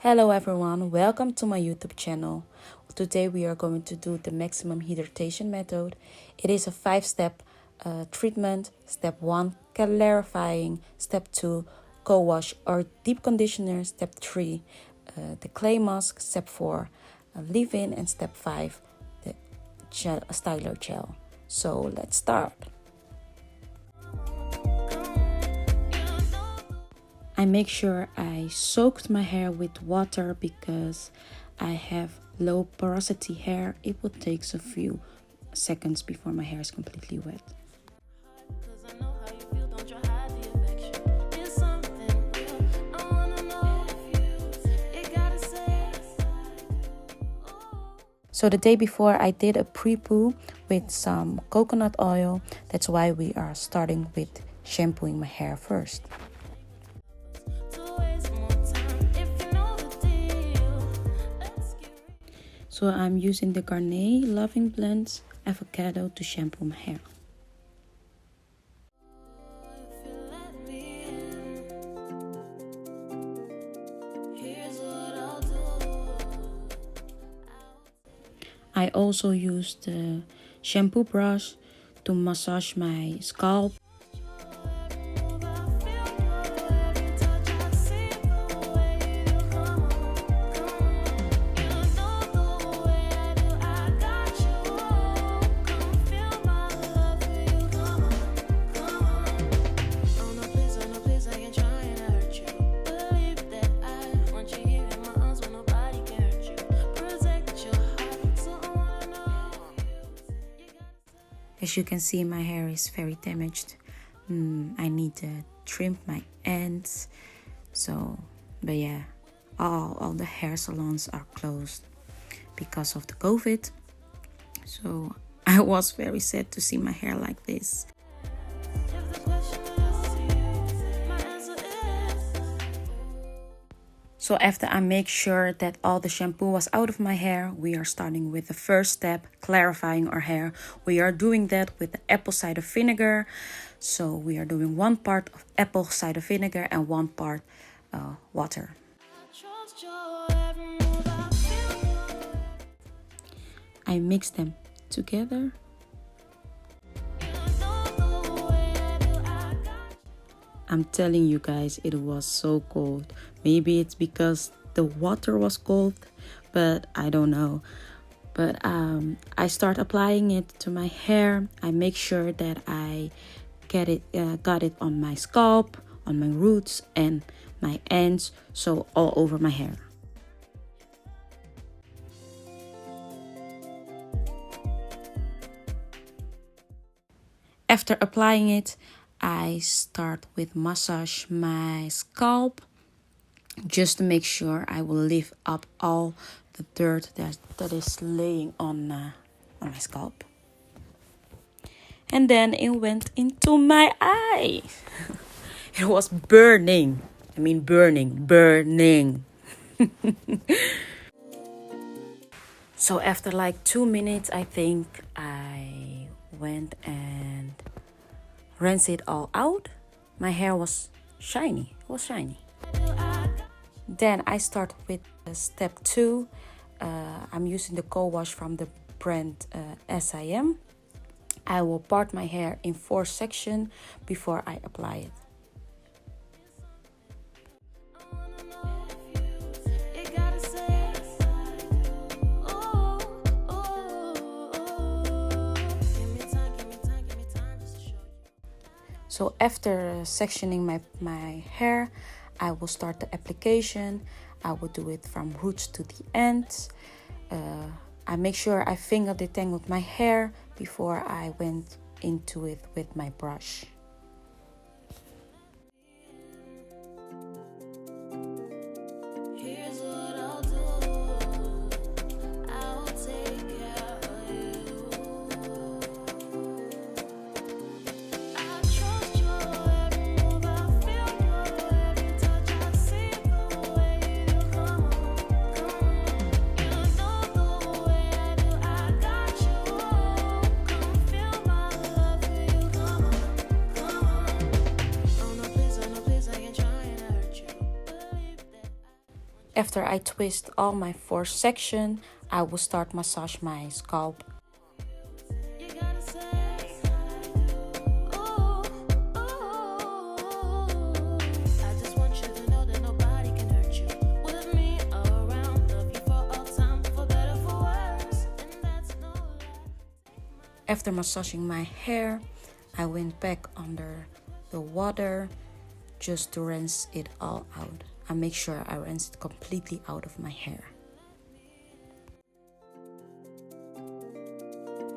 Hello everyone, welcome to my YouTube channel. Today we are going to do the maximum hydration method. It is a 5-step treatment. Step 1, clarifying. Step 2, co-wash or deep conditioner. Step 3, the clay mask. Step 4, leave-in. And step 5, the styler gel. So let's start. I make sure I soaked my hair with water because I have low porosity hair. It will take a few seconds before my hair is completely wet. So the day before I did a pre-poo with some coconut oil. That's why we are starting with shampooing my hair first. So I'm using the Garnier Leav-in blends Avocado to shampoo my hair. I also use the shampoo brush to massage my scalp. As you can see, my hair is very damaged. I need to trim my ends. But yeah, all the hair salons are closed because of the COVID. So I was very sad to see my hair like this. So after I make sure that all the shampoo was out of my hair, we are starting with the first step, clarifying our hair. We are doing that with the apple cider vinegar. So we are doing 1 part of apple cider vinegar and 1 part water. I mix them together. I'm telling you guys, it was so cold. Maybe it's because the water was cold, but I don't know. But I start applying it to my hair. I make sure that I got it on my scalp, on my roots and my ends, so all over my hair. After applying it, I start with massage my scalp just to make sure I will lift up all the dirt that is laying on my scalp. And then it went into my eye. It was burning. I mean burning. So after like 2 minutes, I think I went and rinse it all out. My hair was shiny. It was shiny. Then I start with step 2. I'm using the co-wash from the brand SIM. I will part my hair in 4 sections before I apply it. So after sectioning my hair, I will start the application. I will do it from roots to the ends. I make sure I finger detangled my hair before I went into it with my brush. After I twist all my 4 sections, I will start massage my scalp. After massaging my hair, I went back under the water just to rinse it all out. I make sure I rinse it completely out of my hair.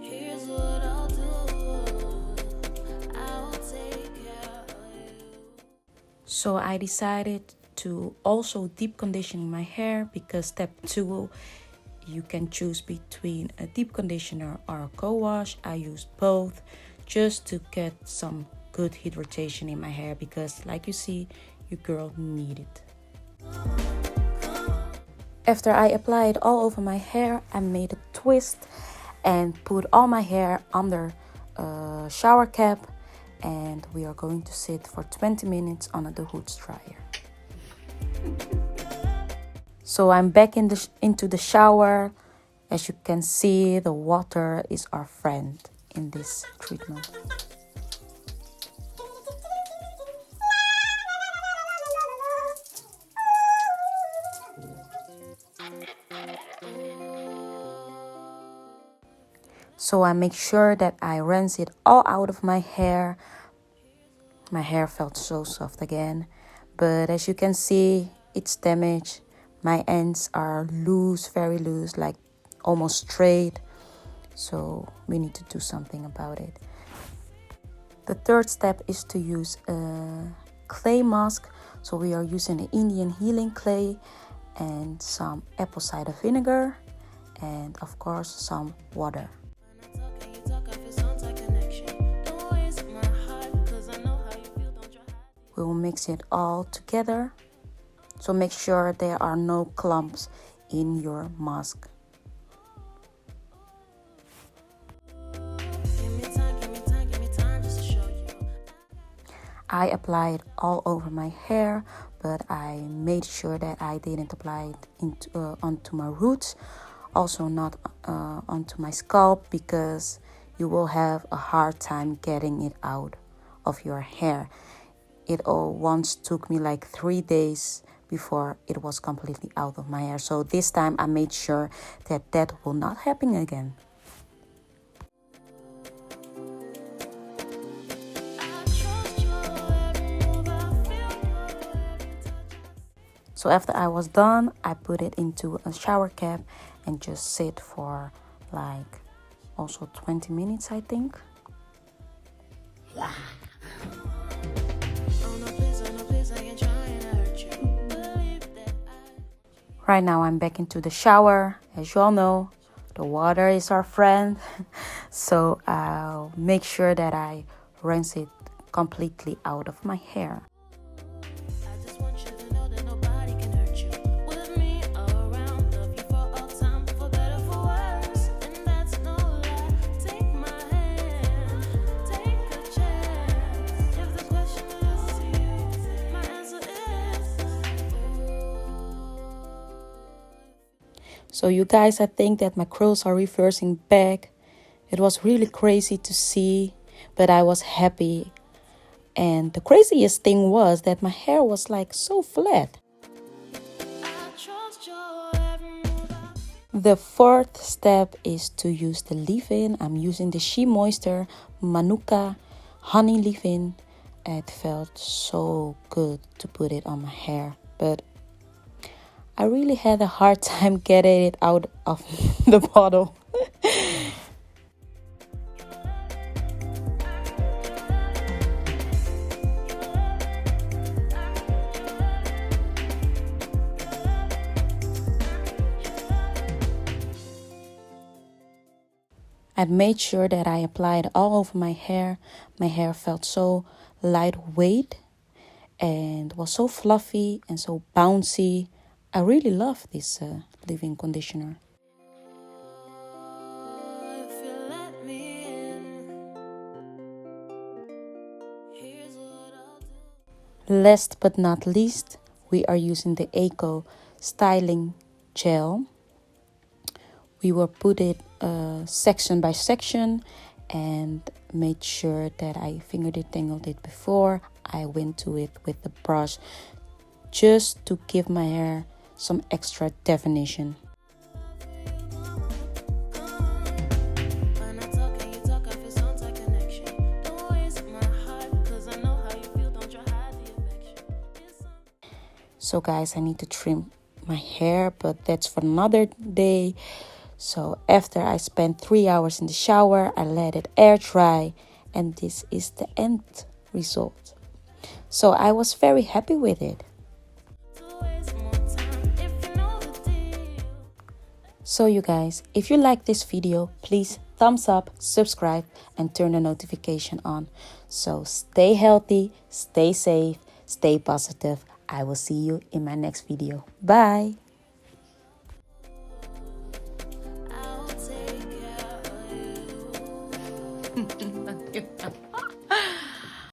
Here's what I'll do. I'll take care of you. So I decided to also deep condition my hair, because step 2, you can choose between a deep conditioner or a co-wash. I use both just to get some good hydration in my hair, because like you see, your girl need it. After I applied all over my hair, I made a twist and put all my hair under a shower cap, and we are going to sit for 20 minutes under the hoods dryer. So I'm back into the shower. As you can see, the water is our friend in this treatment. So I make sure that I rinse it all out of my hair. My hair felt so soft again, but as you can see, it's damaged. My ends are loose, very loose, like almost straight. So we need to do something about it. The third step is to use a clay mask. So we are using the Indian healing clay and some apple cider vinegar and of course some water. We will mix it all together. So make sure there are no clumps in your mask. I applied all over my hair, but I made sure that I didn't apply it onto my roots, also not onto my scalp, because you will have a hard time getting it out of your hair. It all once took me like 3 days before it was completely out of my hair. So this time I made sure that that will not happen again. So after I was done, I put it into a shower cap and just sit for like also 20 minutes, I think. Right now I'm back into the shower. As you all know, the water is our friend. So I'll make sure that I rinse it completely out of my hair. So you guys, I think that my curls are reversing back. It was really crazy to see, but I was happy. And the craziest thing was that my hair was like so flat. The fourth step is to use the leave-in. I'm using the Shea Moisture Manuka Honey Leave-in. It felt so good to put it on my hair, but I really had a hard time getting it out of the bottle. I made sure that I applied all over my hair. My hair felt so lightweight and was so fluffy and so bouncy. I really love this leave-in conditioner. Last but not least, we are using the Eco styling gel. We will put it section by section and made sure that I finger detangled it before I went to it with the brush, just to give my hair some extra definition. So guys, I need to trim my hair, but that's for another day. So after I spent 3 hours in the shower, I let it air dry, and this is the end result. So I was very happy with it. So you guys, if you like this video, please thumbs up, subscribe, and turn the notification on. So stay healthy, stay safe, stay positive. I will see you in my next video. Bye.